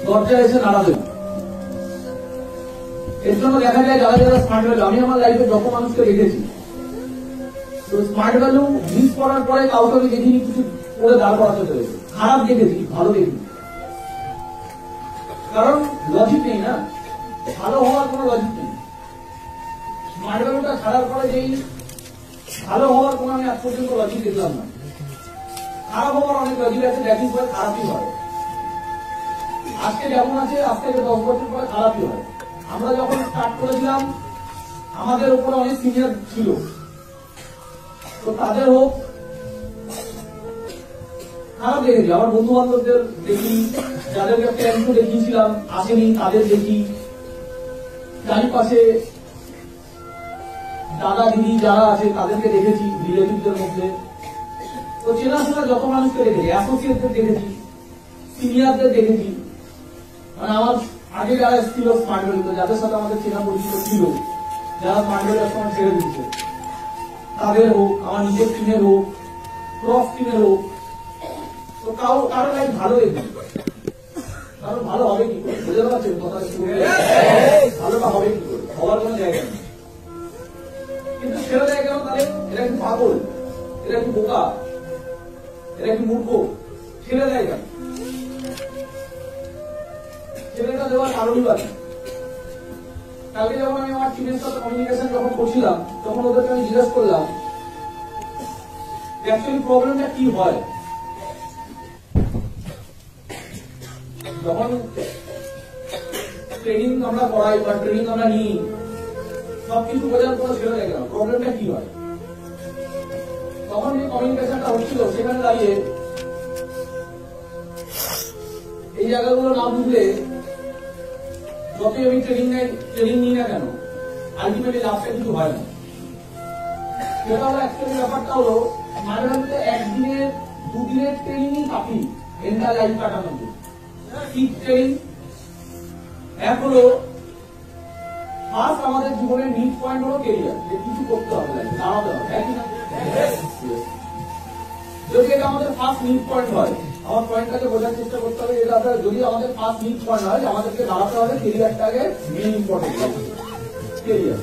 দরজায় এসে নাড়া দেবে। এর জন্য দেখা যায় যারা যারা স্মার্ট ভ্যালু, আমি আমার লাইফে যত মানুষকে দেখেছি, তো স্মার্ট ভ্যালু মিস করার পরে কাউকে আমি দেখিনি কিছু করে দাঁড় করাতে পেরেছে। খারাপ দেখেছি, ভালো দেখিনি, কারণ লজিক নেই না, ভালো হওয়ার কোন লজিক নেই। স্মার্ট ভ্যালুটা ছাড়ার পরে যেই ভালো হওয়ার কোন আমি আজ পর্যন্ত লজিক দেখলাম না। খারাপ হওয়ার অনেক লজিক আছে, দেখি পরে খারাপই হয়। আজকে যেমন আছে আজ থেকে 10 বছর পরে খারাপই হয়। আমরা যখন স্টার্ট করেছিলাম আমাদের উপরে অনেক সিনিয়র ছিল, তো তাদের হোক খারাপ দেখেছি। আমার বন্ধু বান্ধবদের দেখি, যাদেরকে প্ল্যান দেখিয়েছিলাম আসেনি তাদের দেখি, চারিপাশে দাদা দিদি যারা আছে তাদেরকে দেখেছি, রিলেটিভদের মধ্যে। তো চেনাশোনা যত মানুষকে দেখেছি, অ্যাসোসিয়েটদের দেখেছি, সিনিয়রদের দেখেছি, মানে আমার আগে যারা ছিল স্মার্ট ভ্যালুতে, যাদের সাথে আমাদের চেনা পরিচিত ছিল, যারা স্মার্ট ভ্যালু একসময় ছেড়ে দিচ্ছে, তাদের হোক, আমার নিজের টিমের হোক, ক্রস টিমের হোক, তো কারো লাইফ ভালো দেখবে, কারণ ভালো হবে কি করে? বুঝতে পারছেন কথা? ভালোটা হবে কি করে? হওয়ার কোন জায়গা নেই। কিন্তু ছেড়ে দেয় কেন তাহলে? এরা একটু পাগল, এরা একটু বোকা, এরা একটু মূর্খ, ছেড়ে দেয় কেন? ছেলেটা দেওয়ার কারণই বাকি। কালকে যখন আমি আমার টিমের সাথে কমিউনিকেশন যখন করছিলাম, তখন ওদেরকে আমি জিজ্ঞেস করলাম অ্যাকচুয়ালি প্রবলেমটা কি হয়। যখন ট্রেনিং আমরা করাই বা ট্রেনিং আমরা নিই, সবকিছু বোঝার পর ছেড়ে দেয় কেন, প্রবলেমটা কি হয়? তখন যে কমিউনিকেশনটা হচ্ছিল সেখানে দাঁড়িয়ে এই জায়গাগুলো না বুঝলে যতই আমি ট্রেনিং নিই না কেন, আলটিমেটলি লাভটা কিছু হয় না। সেটা হলো অ্যাকচুয়ালি ব্যাপারটা হলো মাঝে মাঝে একদিনের দুদিনের ট্রেনিংই কাফি এন্টার লাইফ কাটানোর জন্য। ঠিক ট্রেনিং এক হলো ফার্স্ট আমাদের জীবনের নিড পয়েন্ট হলো কেরিয়ার, যে কিছু করতে হবে, দাঁড়াতে হবে, তাই কিনা? যদি এটা আমাদের ফার্স্ট নিড পয়েন্ট হয়, আমার পয়েন্টটাকে বোঝার চেষ্টা করতে হবে, এটা যদি আমাদের ফার্স্ট নিড পয়েন্ট হয়, আমাদেরকে দাঁড়াতে হবে কেরিয়ারটাকে মেইন ইম্পর্টেন্ট কেরিয়ার।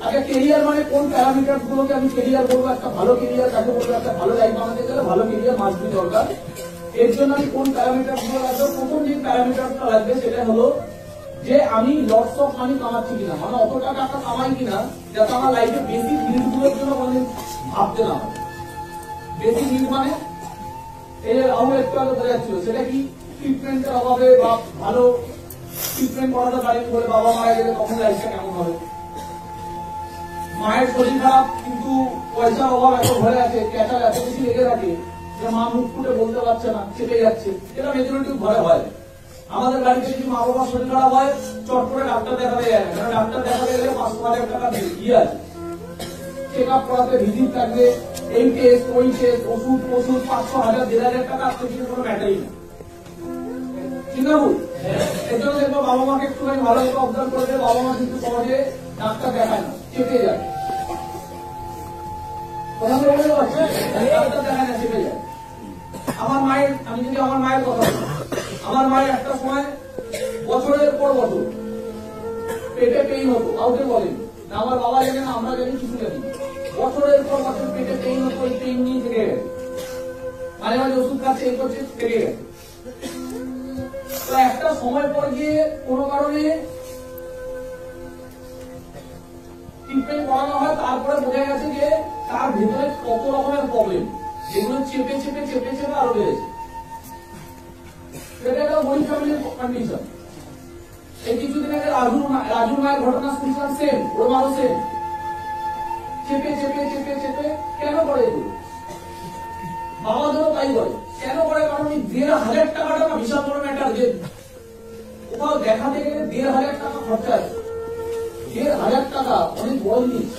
আচ্ছা, কেরিয়ার মানে কোন প্যারামিটার গুলোকে আমি কেরিয়ার বলবো? একটা ভালো কেরিয়ার কাকে বলবো? একটা ভালো লাইফ বানাতে গেলে ভালো কেরিয়ার মাস্ট বি দরকার। এর জন্য আমি কোন প্যারামিটার গুলো লাগবে? প্রথম যে প্যারামিটারটা লাগবে সেটা হলো যে আমি লটস অফ মানি কামাচ্ছি কিনা, মানে অত টাকা কামাই কিনা যাতে আমার লাইফে বেসিক নিডগুলোর জন্য কোনদিন ভাবতে না হয়। বেসিক নিড মানে এই আমার একটু আগে বোঝা যাচ্ছিল, সেটা কি? ট্রিটমেন্টের অভাবে বা ভালো ট্রিটমেন্ট করাতে পারিনি বলে বাবা মারা গেলে তখন লাইফটা কেমন হবে? মায়ের শরীর খারাপ কিন্তু পয়সার অভাব এত ঘরে আছে, ক্যাটার এত বেশি লেগে থাকে যে মা মুখ ফুটে বলতে পারছে না, চেপে যাচ্ছে। এটা মেজরিটি ঘরে হয়। আমাদের বাড়িতে যদি মা বাবার শরীর খারাপ হয়, চট করে ডাক্তার দেখাতে যায় না, কারণ ডাক্তার দেখাতে গেলে 5,000 টাকা দিয়ে আছে, চেক আপ করাতে ভিজিট থাকবে, এই টেস্ট ওই টেস্ট, ওষুধ 500,000 1,000 টাকা আসতে কিন্তু কোনো ম্যাটারই না, ঠিক না? এর জন্য দেখবো বাবা মাকে একটুখানি ভালো করে অবজার্ভ করবে, বাবা মা কিন্তু সহজে ডাক্তার দেখায় না, চেপে যায়। ডাক্তার দেখায় না, চেপে যায়। আমার মায়ের, আমি যদি আমার মায়ের কথা বলি, আমার মায়ের একটা সময় বছরের পর বছর পেটে পেইন হতো, কাউকে বলেনি না, আমার বাবা জানে না, আমরা জানি, কিছু জানি। বছরের পর বছর পেটে পেইন হতো, ওই পেইন নিয়ে থেকে গেছে, মাঝে মাঝে ওষুধ খাচ্ছে, এই করছে, থেকে গেছে। তো একটা সময় পর গিয়ে কোনো কারণে ট্রিটমেন্ট করানো হয়, তারপরে বোঝা গেছে যে তার ভেতরে কত রকমের প্রবলেম, যেগুলো চেপে চেপে চেপে চেপে আরো বেড়েছে। সেটা একটা গরিব ফ্যামিলির কন্ডিশন। এই কিছুদিন আগে রাজুর মায়ের ঘটনা শুনছিলাম, সেম, ওর মারও সেম, চেপে চেপে চেপে চেপে। কেন করে এগুলো? বাবাদেরও তাই করে। কেন করে? কারণ এই 1,500 টাকাটা না বিশাল বড় ম্যাটার। যে কোথাও দেখাতে গেলে 1,500 টাকা খরচা আছে। 1,500 টাকা অনেক বড় জিনিস।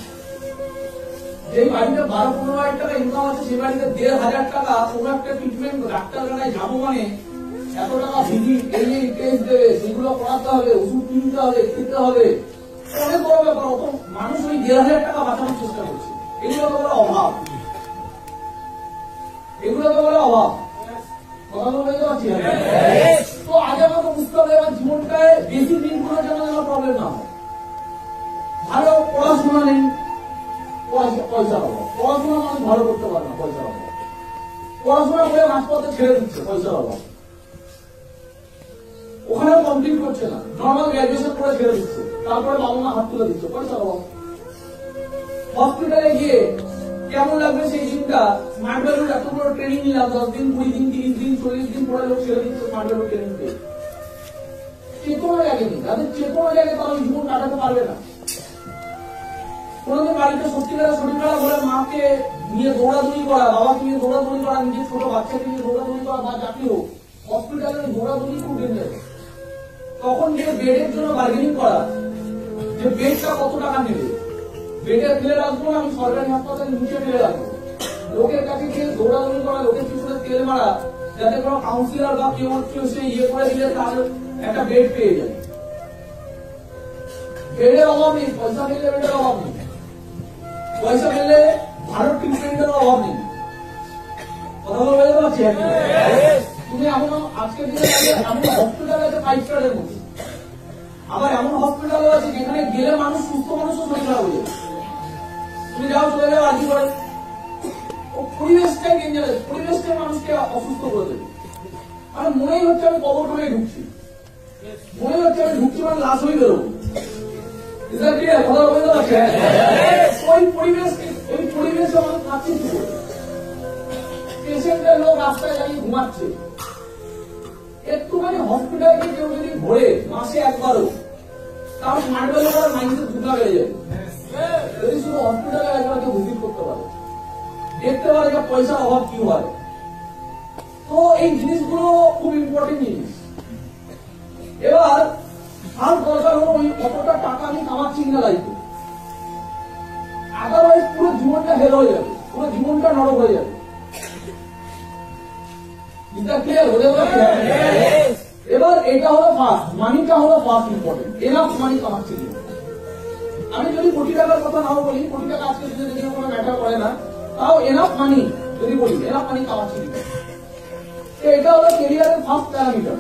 যে বাড়িতে 12-15,000 টাকা ইনকাম আছে, সেই বাড়িতে 1,500 টাকা কোনো একটা ট্রিটমেন্ট ডাক্তারখানায় যাবো মানে এত টাকা ভিজিট, এই টেস্ট দেবে, সেগুলো করাতে হবে, ওষুধ কিনতে হবে, খেতে হবে, অনেক বড় ব্যাপার। অত মানুষ ওই 1,500 টাকা বাঁচানোর চেষ্টা করছে। এগুলো তো বলে অভাব, এগুলো তো বলে অভাব। কথা তো বলতে পারছি। তো আগে আমাকে বুঝতে হবে এবার জীবনটায় বেশি দিনগুলো যেন আমার প্রবলেম না হয়। আরো পড়াশোনা নেই, পয়সার অভাব, পড়াশোনা মানুষ ভালো করতে পারে না, পয়সার অভাব, পড়াশোনা করে মাঝপথে ছেড়ে দিচ্ছে পয়সার অভাব, ওখানেও কমপ্লিট করছে না, নর্মাল গ্রাজুয়েশন করে ছেড়ে দিচ্ছে, তারপরে বাবা মা হাত তুলে দিচ্ছে, পয়সার অভাব। হসপিটালে গিয়ে কেমন লাগবে সেই দিনটা, স্মার্ট ভ্যালুর এত বড় ট্রেনিং নিলাম, 10 দিন 20 দিন 30 দিন 40 দিন পরে লোক ছেড়ে দিচ্ছে স্মার্ট ভ্যালু ট্রেনিং পেয়ে। চেতনা জাগেনি, যাদের চেতনা জাগে তারা ওই জীবন কাটাতে পারবে না। কোনদিন বাড়িতে সত্যিকারের শরীর খারাপ হলে মাকে নিয়ে দৌড়াদৌড়ি করা, বাবাকে নিয়ে দৌড়াদৌড়ি করা, নিজের ছোট বাচ্চাকে নিয়ে দৌড়াদৌড়ি করা বা জাতি হোক, হসপিটালের দৌড়াদৌড়ি খুব ডেঞ্জার। তখন গিয়ে বেডের জন্য বার্গেনিং করা, যে বেডটা কত টাকা নেবে, বেডে ফেলে রাখবো না আমি সরকারি হাসপাতালে নিচে ফেলে রাখবো, লোকের কাছে গিয়ে দৌড়াদৌড়ি করা, লোকের পিছনে তেল মারা, যাতে কোনো কাউন্সিলর বা কেউ সে ইয়ে করে দিলে তার একটা বেড পেয়ে যায়। বেডের অভাব নেই, পয়সা ফেললে বেডের অভাব নেই, পয়সা ফেললে ভালো ট্রিটমেন্টের অভাব নেই। কথা বলতে পারছি? তুমি এমন আজকের দিনে এমন হসপিটাল আছে 5 স্টারের মধ্যে, আবার এমন হসপিটাল আছে যেখানে গেলে মানুষ সুস্থ মানুষও শরীর খারাপ হয়ে যাবে। তুমি যাও চলে যাও আজই করে, ও পরিবেশটাই ডেঞ্জারাস, পরিবেশটাই মানুষকে অসুস্থ করে দেবে। আমার মনেই হচ্ছে আমি কবরখানে ঢুকছি, মনে হচ্ছে আমি ঢুকছি মানে লাশ হয়ে বেরোবো। কথা বলতে পারছি? ওই পরিবেশে মানুষ খাচ্ছে কি করে? পেশেন্টের লোক রাস্তায় দাঁড়িয়ে ঘুমাচ্ছে, একটুখানি হসপিটালে গিয়ে কেউ যদি ঘোরে মাসে একবারও, তার স্মার্ট ভ্যালু করার মাইন্ডসেট দুটা বেড়ে যাবে। যদি শুধু হসপিটালে একবার কেউ ভিজিট করতে পারে, দেখতে পারে যে পয়সার অভাব কি হয়। তো এই জিনিসগুলো খুব ইম্পর্টেন্ট জিনিস। এবার আর দরকার হলো ওই কতটা টাকা আমি কামাচ্ছি কিনা লাইফে, আদারওয়াইজ পুরো জীবনটা হেল হয়ে যাবে, পুরো জীবনটা নরক হয়ে যাবে। এবার এটা হলো ফার্স্ট, মানিটা হলো ফার্স্ট ইম্পর্টেন্ট, এনাফ মানি কামাচ্ছি কিনা। আমি যদি কোটি টাকার কথা নাও বলি, কোটি টাকা আজকে যদি কোনো ম্যাটার করে না, তাও এনাফ মানি যদি বলি, এনাফ মানি কামাচ্ছি কিনা। এটা হলো ক্যারিয়ারের ফার্স্ট প্যারামিটার।